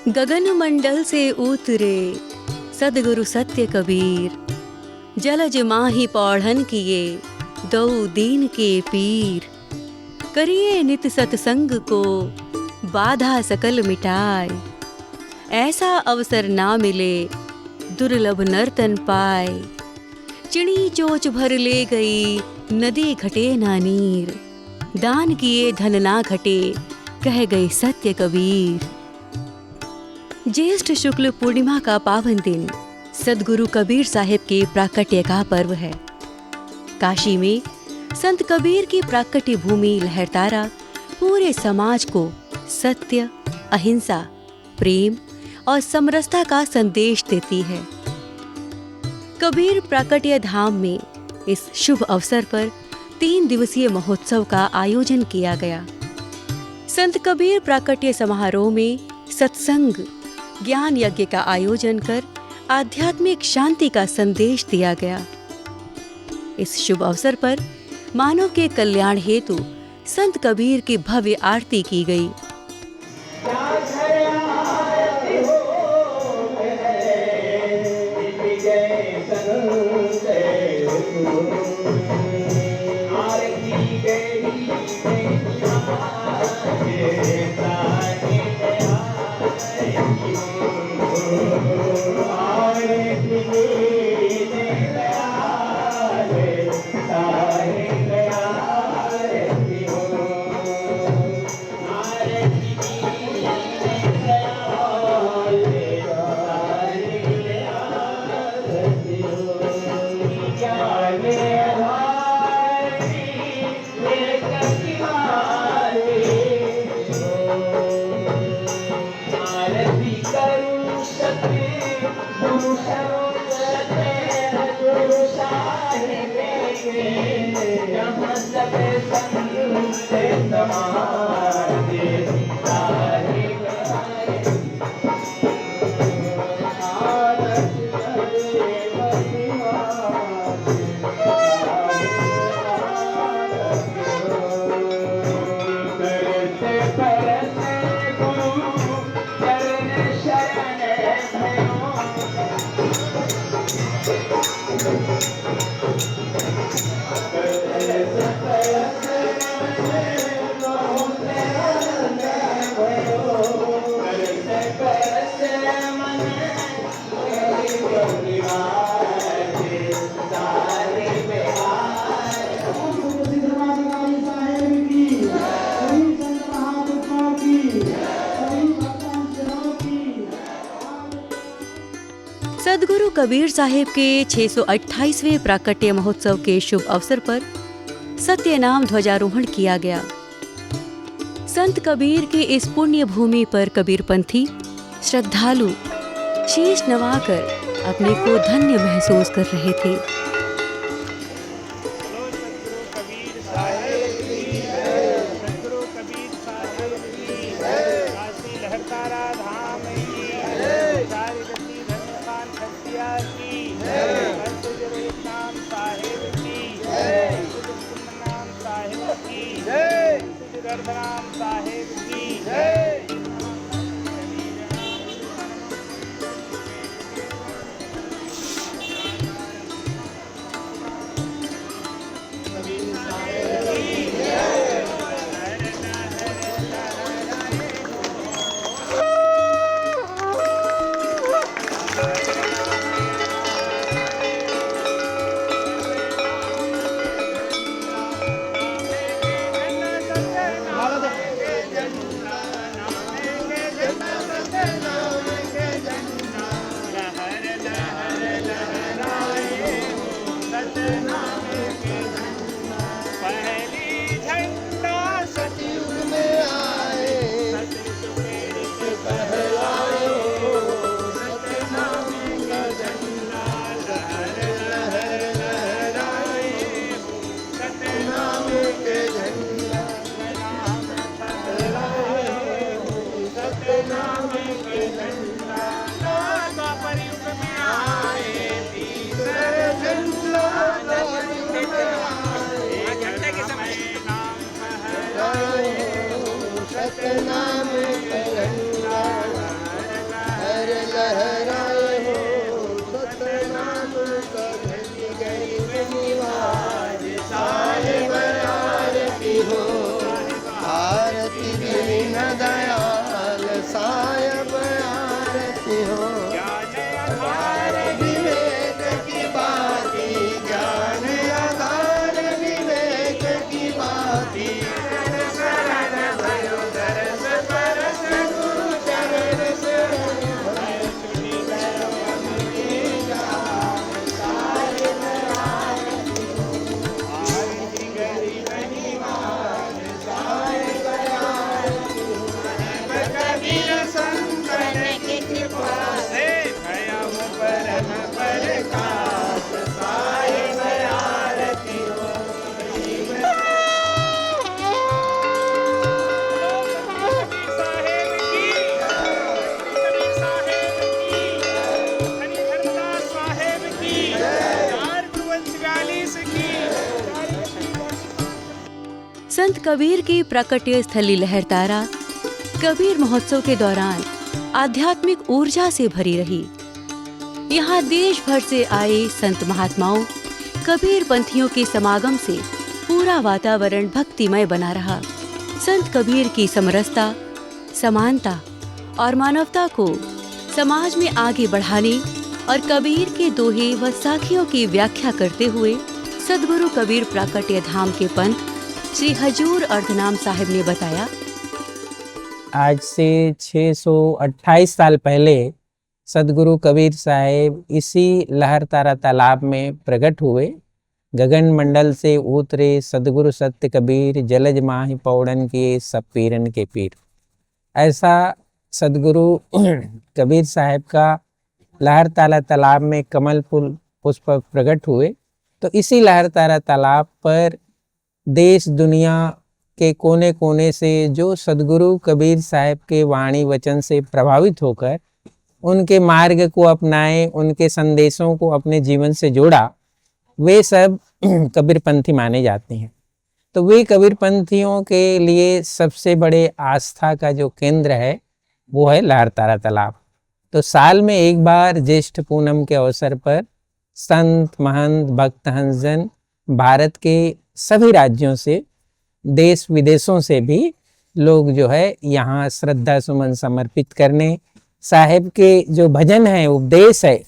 गगन मंडल से उतरे सदगुरु सत्य कबीर, जलज माही पौढ़न किए दो दीन के पीर। करिए नित सत्संग को बाधा सकल मिटाए, ऐसा अवसर ना मिले दुर्लभ नर्तन पाए। चिड़ी चोच भर ले गई नदी घटे ना नीर, दान किए धन ना घटे कह गए सत्य कबीर। ज्येष्ठ शुक्ल पूर्णिमा का पावन दिन सदगुरु कबीर साहिब के प्राकट्य का पर्व है। काशी में संत कबीर की प्राकट्य भूमि लहरतारा पूरे समाज को सत्य, अहिंसा, प्रेम और समरसता का संदेश देती है। कबीर प्राकट्य धाम में इस शुभ अवसर पर 3 दिवसीय महोत्सव का आयोजन किया गया। संत कबीर प्राकट्य समारोह में सत्संग, ज्ञान यज्ञ का आयोजन कर आध्यात्मिक शांति का संदेश दिया गया। इस शुभ अवसर पर मानव के कल्याण हेतु संत कबीर की भव्य आरती की गई। सदगुरु कबीर साहिब के 628वें प्राकट्य महोत्सव के शुभ अवसर पर सत्यनाम ध्वजारोहण किया गया। संत कबीर के इस पुण्य भूमि पर कबीरपंथी श्रद्धालु शीश नवाकर अपने को धन्य महसूस कर रहे थे। कबीर की प्राकट्य स्थली लहरतारा कबीर महोत्सव के दौरान आध्यात्मिक ऊर्जा से भरी रही। यहाँ देश भर से आए संत महात्माओं, कबीर पंथियों के समागम से पूरा वातावरण भक्तिमय बना रहा। संत कबीर की समरसता, समानता और मानवता को समाज में आगे बढ़ाने और कबीर के दोहे व साखियों की व्याख्या करते हुए सदगुरु कबीर प्राकट्य धाम के पंत श्री हजूर अर्धनाम साहिब ने बताया, आज से 628 साल पहले सदगुरु कबीर साहिब इसी लहरतारा तालाब में प्रकट हुए। गगन मंडल से उतरे सदगुरु सत्य कबीर, जलज माहि पौड़न किए सब पीरन के पीर। ऐसा सदगुरु कबीर साहिब का लहरतारा तालाब में कमल फूल पुष्प प्रकट हुए। तो इसी लहरतारा तालाब पर देश दुनिया के कोने कोने से जो सदगुरु कबीर साहिब के वाणी वचन से प्रभावित होकर उनके मार्ग को अपनाए, उनके संदेशों को अपने जीवन से जोड़ा, वे सब कबीरपंथी माने जाते हैं। तो वे कबीरपंथियों के लिए सबसे बड़े आस्था का जो केंद्र है वो है लहरतारा तालाब। तो साल में एक बार ज्येष्ठ पूनम के अवसर पर संत, महंत, भक्त, हंसजन भारत के सभी राज्यों से, देश विदेशों से भी लोग जो है यहाँ श्रद्धा सुमन समर्पित करने, साहिब के जो भजन है, उपदेश है,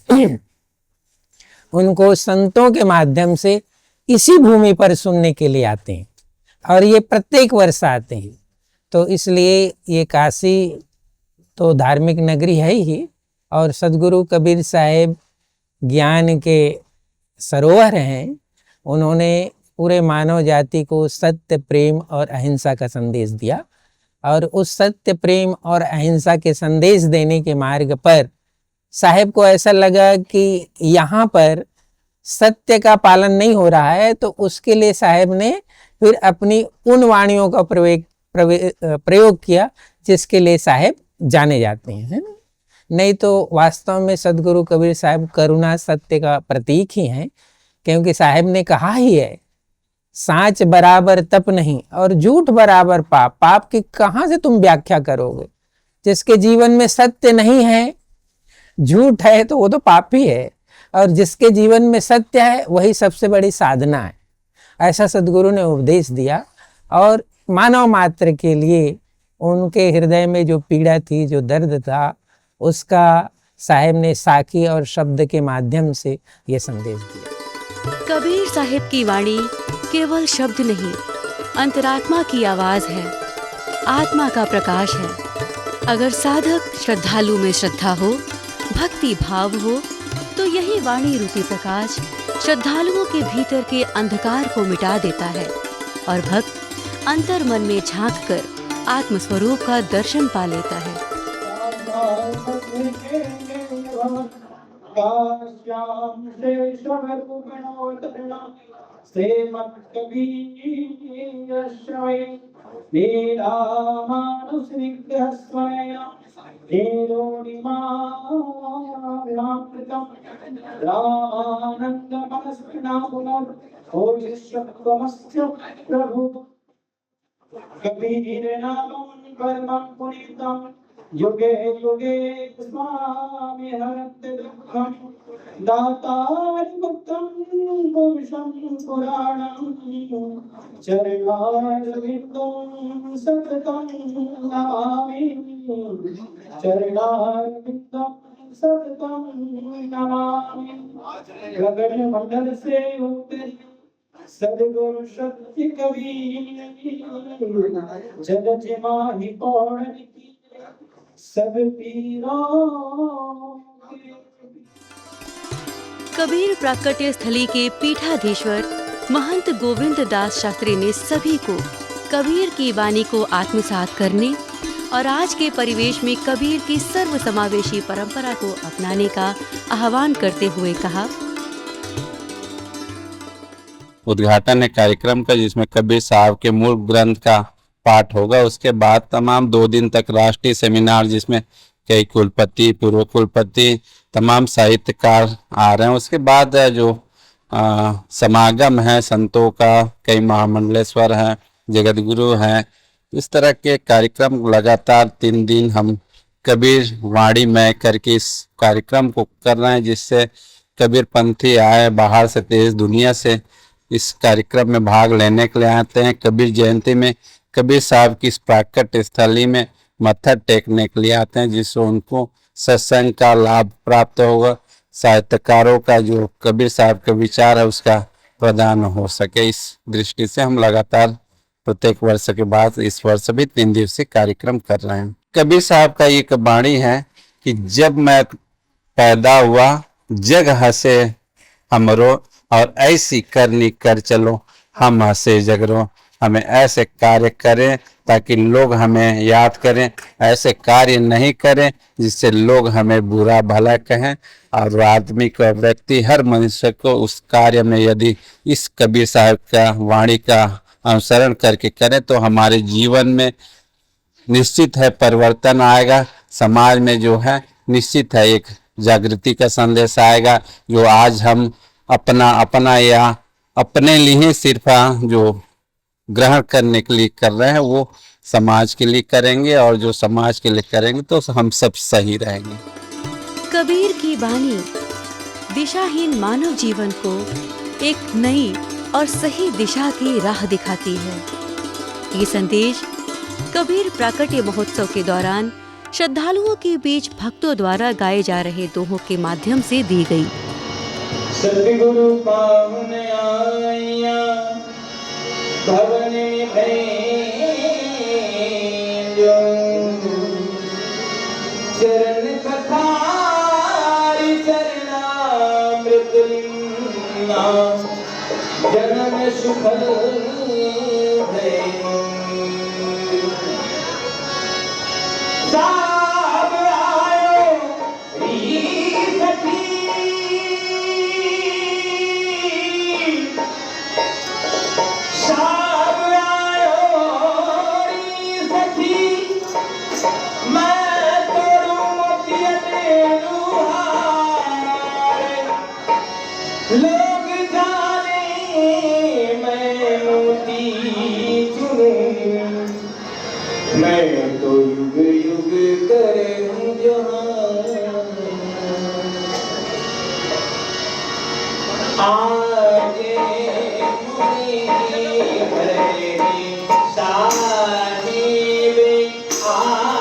उनको संतों के माध्यम से इसी भूमि पर सुनने के लिए आते हैं और ये प्रत्येक वर्ष आते हैं। तो इसलिए ये काशी तो धार्मिक नगरी है ही, और सदगुरु कबीर साहिब ज्ञान के सरोवर हैं। उन्होंने पूरे मानव जाति को सत्य, प्रेम और अहिंसा का संदेश दिया, और उस सत्य, प्रेम और अहिंसा के संदेश देने के मार्ग पर साहिब को ऐसा लगा कि यहाँ पर सत्य का पालन नहीं हो रहा है, तो उसके लिए साहिब ने फिर अपनी उन वाणियों का प्रयोग किया जिसके लिए साहिब जाने जाते हैं, है ना। नहीं तो वास्तव में सदगुरु कबीर साहिब करुणा, सत्य का प्रतीक ही हैं, क्योंकि साहिब ने कहा ही है, सांच बराबर तप नहीं और झूठ बराबर पाप। पाप की कहाँ से तुम व्याख्या करोगे? जिसके जीवन में सत्य नहीं है, झूठ है, तो वो तो पाप ही है, और जिसके जीवन में सत्य है वही सबसे बड़ी साधना है। ऐसा सदगुरु ने उपदेश दिया, और मानव मात्र के लिए उनके हृदय में जो पीड़ा थी, जो दर्द था, उसका साहिब ने साखी और शब्द के माध्यम से ये संदेश दिया। कबीर साहिब की वाणी केवल शब्द नहीं, अंतरात्मा की आवाज है, आत्मा का प्रकाश है। अगर साधक श्रद्धालु में श्रद्धा हो, भक्ति भाव हो, तो यही वाणी रूपी प्रकाश श्रद्धालुओं के भीतर के अंधकार को मिटा देता है, और भक्त अंतर मन में झांक कर आत्मस्वरूप का दर्शन पा लेता है। कबीर नामं परमं पुनीतं युगे युगे स्वामी हरति दुःखं दातारि मुक्तं पुरुषं पुराणं चरणारविन्दं सततं नमामि चरणारविन्दं सततं नमामि। गगन मंडल से उतरे सदगुरु सत्य कबीर, जलज माहि पौड़न की सब पीरों। कबीर प्राकट्य स्थली के पीठाधीश्वर महंत गोविंद दास शास्त्री ने सभी को कबीर की वाणी को आत्मसात करने और आज के परिवेश में कबीर की सर्व समावेशी परंपरा को अपनाने का आह्वान करते हुए कहा। उद्घाटन है कार्यक्रम का, जिसमें कबीर साहब के मूल ग्रंथ का पाठ होगा। उसके बाद तमाम 2 दिन तक राष्ट्रीय सेमिनार, जिसमें कई कुलपति, पूर्व कुलपति, तमाम साहित्यकार आ रहे हैं। उसके बाद जो समागम है संतों का, कई महामंडलेश्वर हैं, जगत गुरु हैं। इस तरह के कार्यक्रम लगातार 3 दिन हम कबीर वाणी में करके इस कार्यक्रम को कर रहे हैं, जिससे कबीर पंथी आए बाहर से, देश दुनिया से इस कार्यक्रम में भाग लेने के लिए आते हैं। कबीर जयंती में कबीर साहब की इस प्राकट स्थली में मत्था टेकने के लिए आते हैं, जिससे उनको सत्संग का लाभ प्राप्त होगा, साहित्यकारों का जो कबीर साहब का विचार है उसका प्रदान हो सके। इस दृष्टि से हम लगातार प्रत्येक वर्ष के बाद इस वर्ष भी 3 दिवसीय कार्यक्रम कर रहे हैं। कबीर साहब का एक वाणी है कि जब मैं पैदा हुआ जग हंसे हमरो, और ऐसी करनी कर चलो हम हंसे जगरो। हमें ऐसे कार्य करें ताकि लोग हमें याद करें, ऐसे कार्य नहीं करें जिससे लोग हमें बुरा भला कहें। और आदमी को, व्यक्ति, हर मनुष्य को उस कार्य में यदि इस कबीर साहब का वाणी का अनुसरण करके करें तो हमारे जीवन में निश्चित है परिवर्तन आएगा। समाज में जो है निश्चित है एक जागृति का संदेश आएगा। जो आज हम अपना या अपने लिए सिर्फ जो ग्रहण करने के लिए कर रहे हैं वो समाज के लिए करेंगे, और जो समाज के लिए करेंगे तो हम सब सही रहेंगे। कबीर की बानी दिशाहीन मानव जीवन को एक नई और सही दिशा की राह दिखाती है। ये संदेश कबीर प्राकट्य महोत्सव के दौरान श्रद्धालुओं के बीच भक्तों द्वारा गाए जा रहे दोहों के माध्यम से दी गई। सतगुरु पावन आया भवन में भेजो, चरण कथारि चरणामृत लीना, जन्म सुखल भयो। साब आयो री सखी, साब आयो री सखी, मैं तोड़ू मोतियन लुहारे। लोग जाने मैं मोती चुनूं, मैं तो युग युग करूं जहां। आगे मुनि हरे साहिब आए,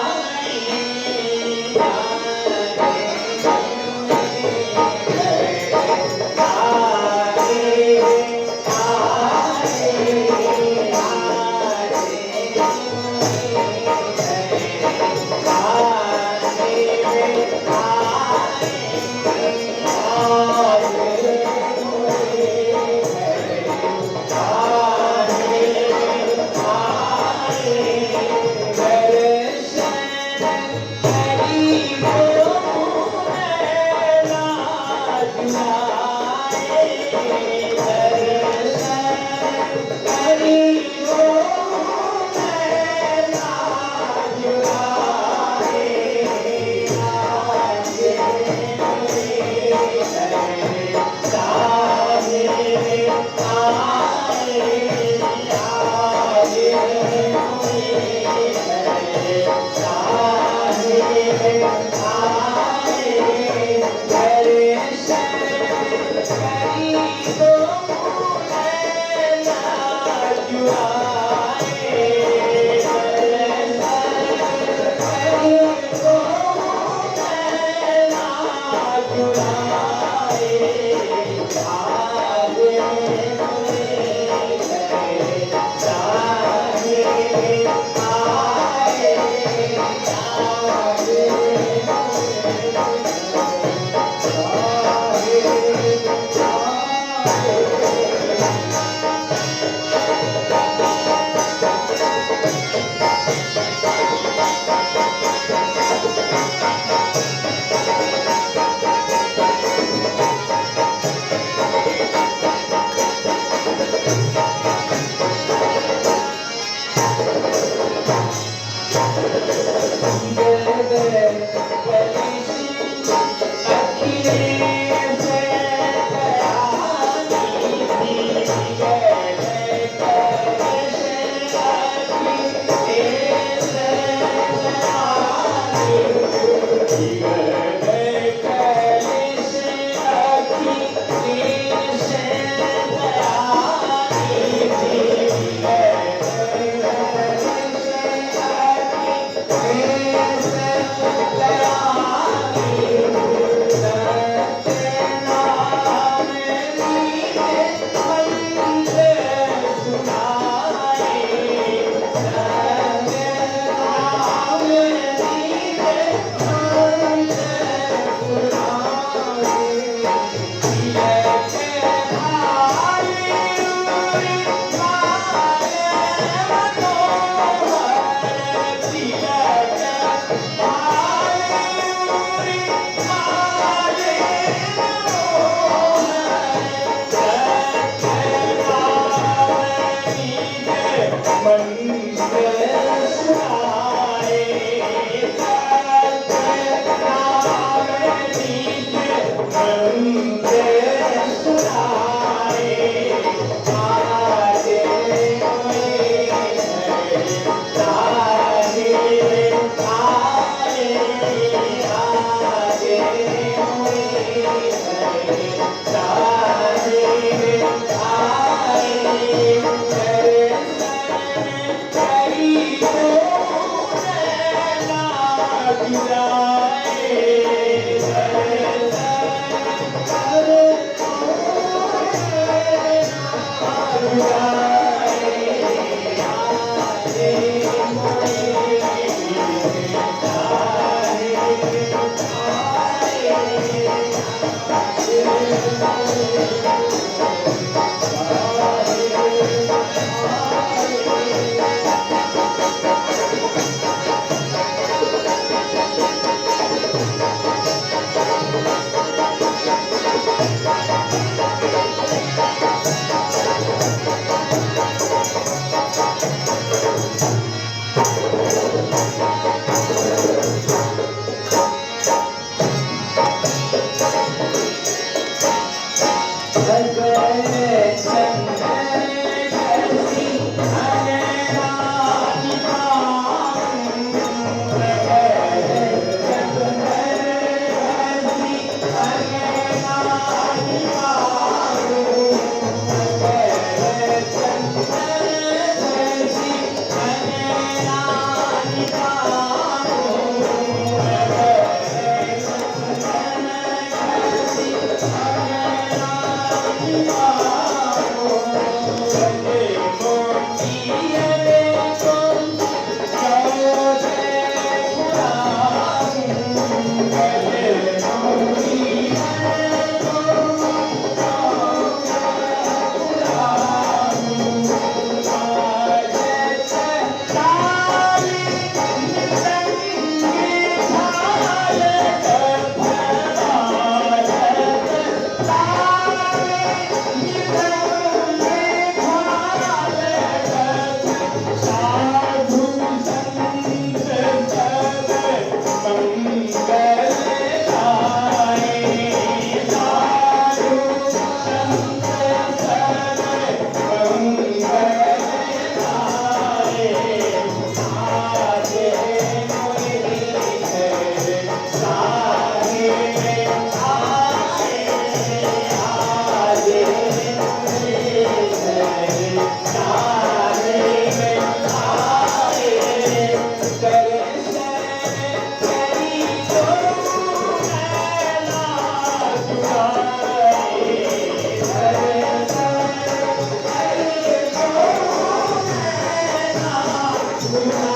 Thank you.